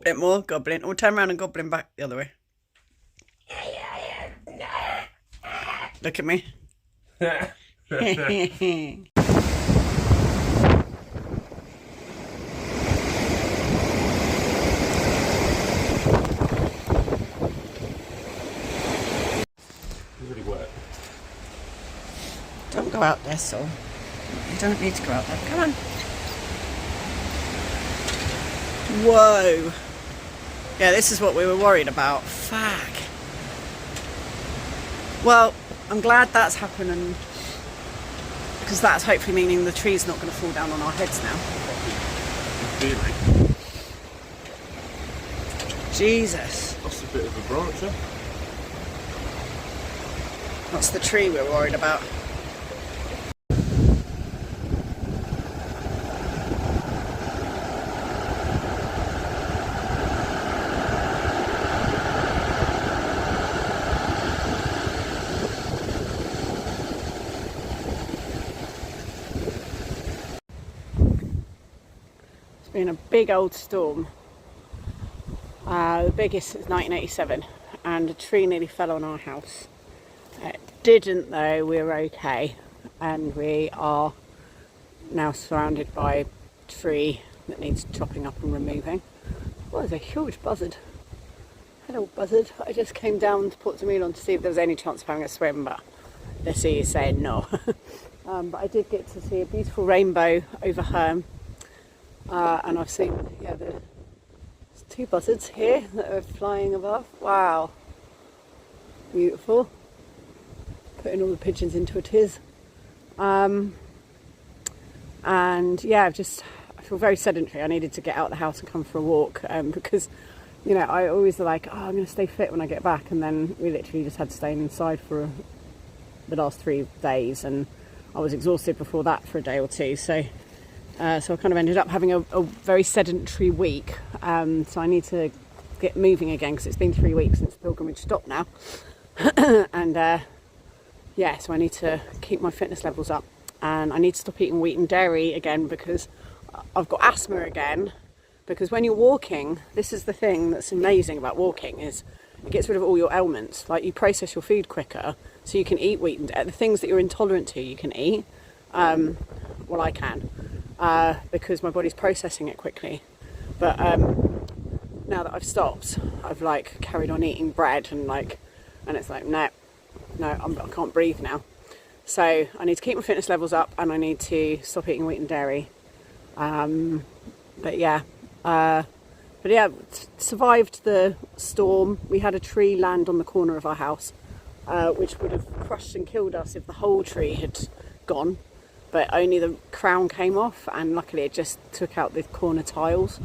Bit more gobbling. Or turn around and gobbling back the other way. Look at me. Really wet. Don't go out there, Saul. You don't need to go out there. Come on. Whoa. Yeah, this is what we were worried about. Fuck. Well, I'm glad that's happened, and because that's hopefully meaning the tree's not going to fall down on our heads now. Jesus. That's a bit of a branch, huh? That's the tree we're worried about. It's been a big old storm. The biggest since 1987, and a tree nearly fell on our house. It didn't though, we were okay, and we are now surrounded by a tree that needs chopping up and removing. Oh, there's a huge buzzard. Hello buzzard. I just came down to Port Milon to see if there was any chance of having a swim, but the sea is saying no. But I did get to see a beautiful rainbow over Herm, and I've seen there's two buzzards here that are flying above. Wow, beautiful. Putting all the pigeons into a tiz. And yeah, I feel very sedentary. I needed to get out of the house and come for a walk, because I always like, I'm going to stay fit when I get back, and then we literally just had to stay inside for the last 3 days, and I was exhausted before that for a day or two, so I kind of ended up having a very sedentary week. So I need to get moving again, because it's been 3 weeks since the pilgrimage stopped now. And so I need to keep my fitness levels up, and I need to stop eating wheat and dairy again, because I've got asthma again. Because when you're walking, this is the thing that's amazing about walking, is it gets rid of all your ailments. Like, you process your food quicker, so you can eat wheat and dairy. The things that you're intolerant to, you can eat. Well, I can, because my body's processing it quickly. But now that I've stopped, I've carried on eating bread, and it's like, no, I can't breathe now. So I need to keep my fitness levels up, and I need to stop eating wheat and dairy. Survived the storm. We had a tree land on the corner of our house, which would have crushed and killed us if the whole tree had gone, but only the crown came off, and luckily it just took out the corner tiles.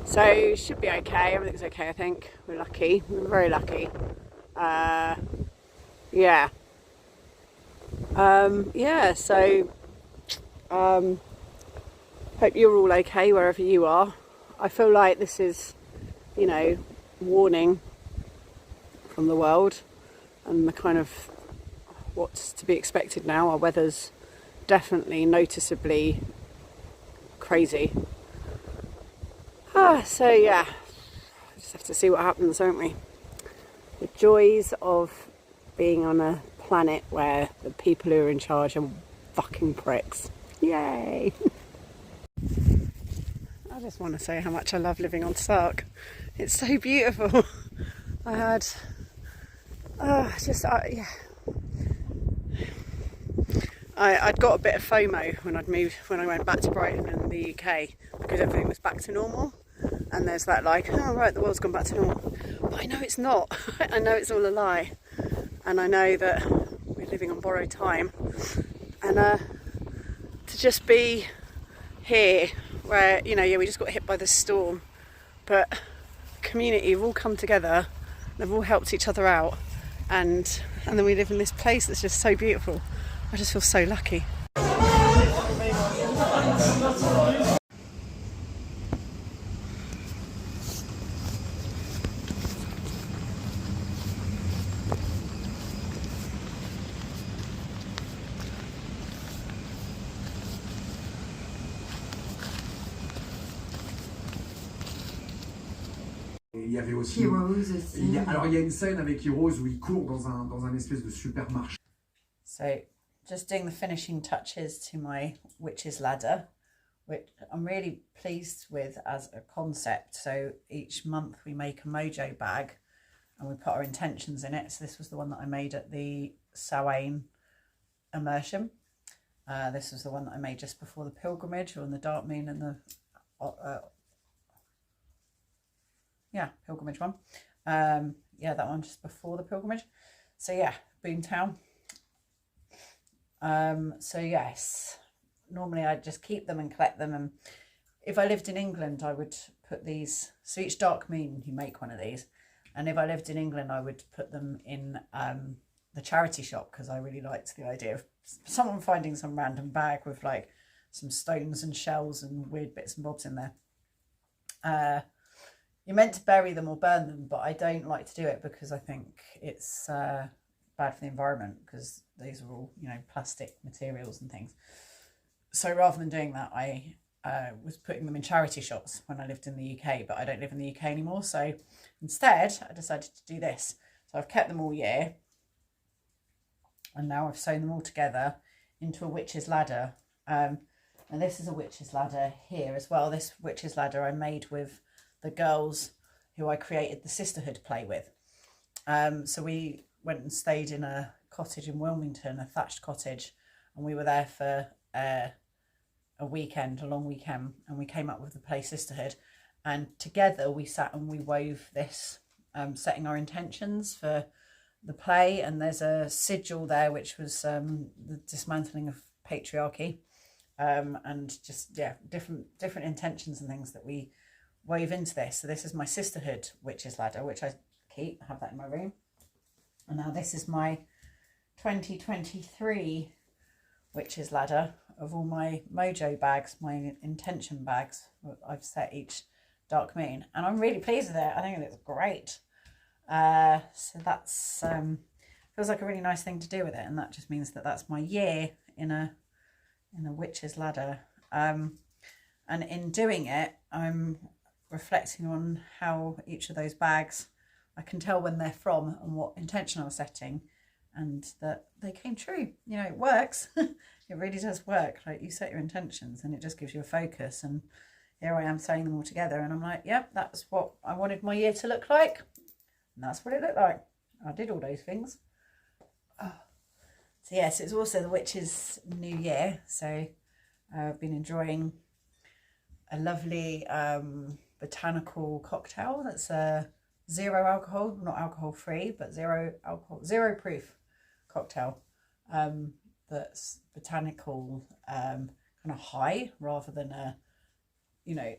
So it should be okay. Everything's okay, I think. We're lucky. We're very lucky. Hope you're all okay wherever you are. I feel like this is, warning from the world, and the kind of what's to be expected now. Our weather's definitely noticeably crazy. Just have to see what happens, don't we? The joys of being on a planet where the people who are in charge are fucking pricks. Yay! I just want to say how much I love living on Sark. It's so beautiful. I'd got a bit of FOMO when I went back to Brighton in the UK, because everything was back to normal, and there's that the world's gone back to normal. But I know it's not. I know it's all a lie, and I know that we're living on borrowed time, and to just be here where we just got hit by the storm, but community have all come together, they've all helped each other out, and then we live in this place that's just so beautiful. I just feel so lucky. y avait aussi... Heroes aussi. Alors il y a une scène avec Heroes où il court dans un espèce de supermarché. So just doing the finishing touches to my witch's ladder, which I'm really pleased with as a concept. So each month we make a mojo bag and we put our intentions in it. So this was the one that I made at the Samhain immersion. This was the one that I made just before the pilgrimage, or on the dark moon and the pilgrimage one. Yeah, that one just before the pilgrimage. So yeah, Boomtown. So yes, normally I just keep them and collect them, and if I lived in England I would put these, so each dark moon you make one of these, and if I lived in England I would put them in the charity shop, because I really liked the idea of someone finding some random bag with like some stones and shells and weird bits and bobs in there. You're meant to bury them or burn them, but I don't like to do it because I think it's bad for the environment, because these are all, you know, plastic materials and things. So rather than doing that, I was putting them in charity shops when I lived in the UK, but I don't live in the UK anymore. So instead, I decided to do this. So I've kept them all year, and now I've sewn them all together into a witch's ladder. And this is a witch's ladder here as well. This witch's ladder I made with the girls who I created the sisterhood play with. So we went and stayed in a cottage in Wilmington, a thatched cottage, and we were there for a weekend, a long weekend, and we came up with the play Sisterhood, and together we sat and we wove this, setting our intentions for the play. And there's a sigil there which was the dismantling of patriarchy, and just, yeah, different intentions and things that we wove into this. So this is my Sisterhood witch's ladder, which I have that in my room. And now this is my 2023 witch's ladder of all my mojo bags, my intention bags I've set each dark moon, and I'm really pleased with it. I think it looks great. So that's feels like a really nice thing to do with it, and that just means that that's my year in a witch's ladder. And in doing it, I'm reflecting on how each of those bags, I can tell when they're from and what intention I was setting, and that they came true. You know, it works. It really does work. Like, you set your intentions and it just gives you a focus, and here I am saying them all together, and I'm like, yep, that's what I wanted my year to look like, and that's what it looked like. I did all those things. Oh. So yes, it's also the witch's new year, so I've been enjoying a lovely botanical cocktail that's zero alcohol, not alcohol free, but zero alcohol, zero proof cocktail, that's botanical, kind of high, rather than a, you know,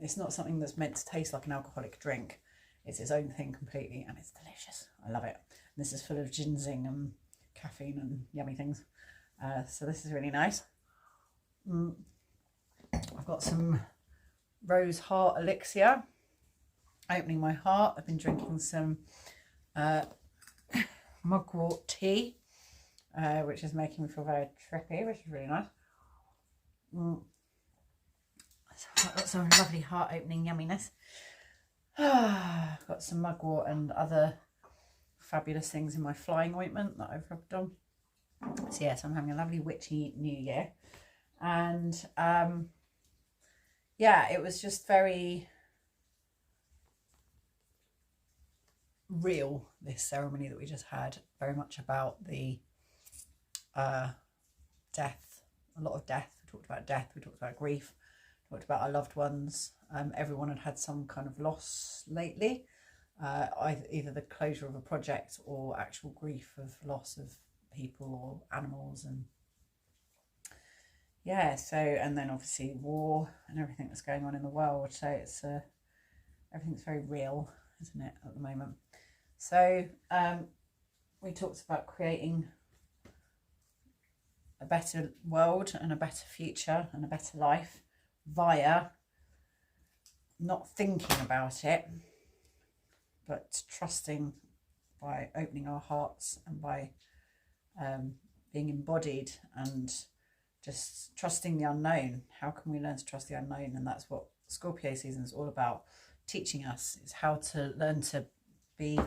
it's not something that's meant to taste like an alcoholic drink. It's its own thing completely, and it's delicious. I love it. And this is full of ginseng and caffeine and yummy things. So this is really nice. I've got some rose heart elixir, opening my heart. I've been drinking some mugwort tea, which is making me feel very trippy, which is really nice. So I've got some lovely heart opening yumminess. I've got some mugwort and other fabulous things in my flying ointment that I've rubbed on. So yes, I'm having a lovely witchy new year. And yeah, it was just very real, this ceremony that we just had. Very much about the death, a lot of death. We talked about death, we talked about grief, talked about our loved ones. Everyone had some kind of loss lately, either the closure of a project or actual grief of loss of people or animals. And yeah, so, and then obviously war and everything that's going on in the world. So it's everything's very real, isn't it, at the moment? So we talked about creating a better world and a better future and a better life via not thinking about it, but trusting, by opening our hearts and by being embodied and just trusting the unknown. How can we learn to trust the unknown? And that's what Scorpio season is all about. teaching us. It's how to learn to be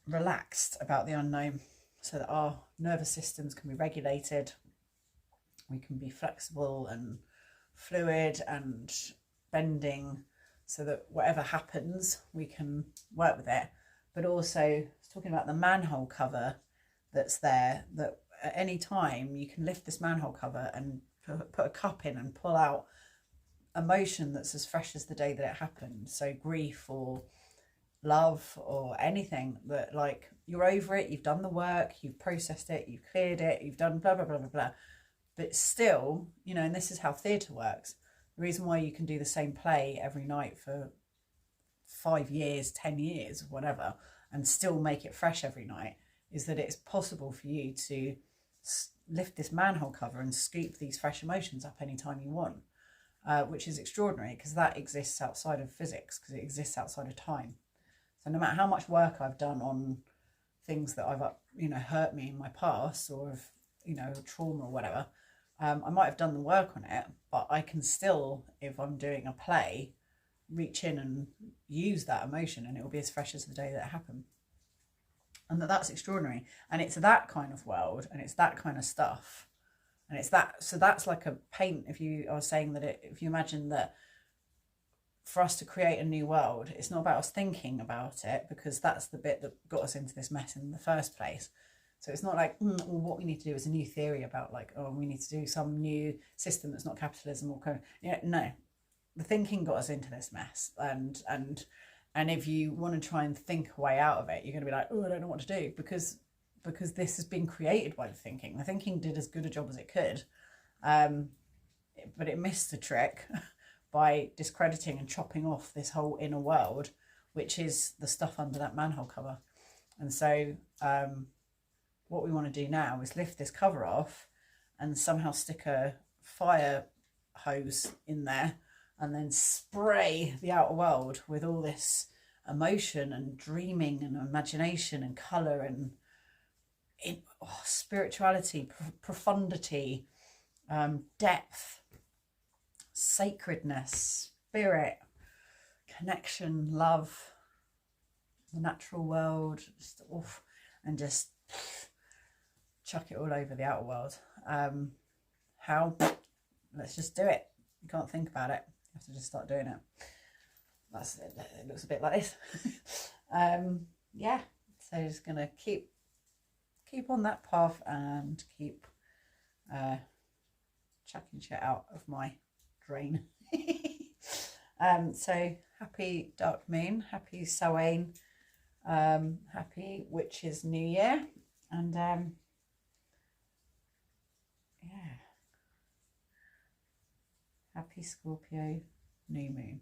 relaxed about the unknown, so that our nervous systems can be regulated, we can be flexible and fluid and bending, so that whatever happens we can work with it. But also talking about the manhole cover that's there, that at any time you can lift this manhole cover and put a cup in and pull out emotion that's as fresh as the day that it happened. So grief or love or anything that, like, you're over it, you've done the work, you've processed it, you've cleared it, you've done blah blah blah blah blah, but still, you know, and this is how theatre works. The reason why you can do the same play every night for 5 years, 10 years, whatever, and still make it fresh every night is that it's possible for you to lift this manhole cover and scoop these fresh emotions up anytime you want, which is extraordinary, because that exists outside of physics, because it exists outside of time. So no matter how much work I've done on things that I've, you know, hurt me in my past, or have, you know, trauma or whatever, I might have done the work on it, but I can still, if I'm doing a play, reach in and use that emotion, and it will be as fresh as the day that it happened. And that's extraordinary. And it's that kind of world, and it's that kind of stuff, and it's that. So that's like a paint. If you are saying that, if you imagine that for us to create a new world, it's not about us thinking about it, because that's the bit that got us into this mess in the first place. So it's not like, well, what we need to do is a new theory about, like, oh, we need to do some new system that's not capitalism or kind of, you know, no. The thinking got us into this mess, and if you want to try and think a way out of it, you're going to be like, oh, I don't know what to do, because this has been created by the thinking. The thinking did as good a job as it could, but it missed the trick by discrediting and chopping off this whole inner world, which is the stuff under that manhole cover. And so what we want to do now is lift this cover off and somehow stick a fire hose in there, and then spray the outer world with all this emotion and dreaming and imagination and colour and spirituality, profundity, depth, sacredness, spirit, connection, love, the natural world, and just chuck it all over the outer world. How? Let's just do it. You can't think about it. You have to just start doing it. That's it. It looks a bit like this. Yeah. So just gonna keep on that path and keep chucking shit out of my drain. So happy dark moon, happy Samhain, happy Witches New Year, and yeah. Happy Scorpio new moon.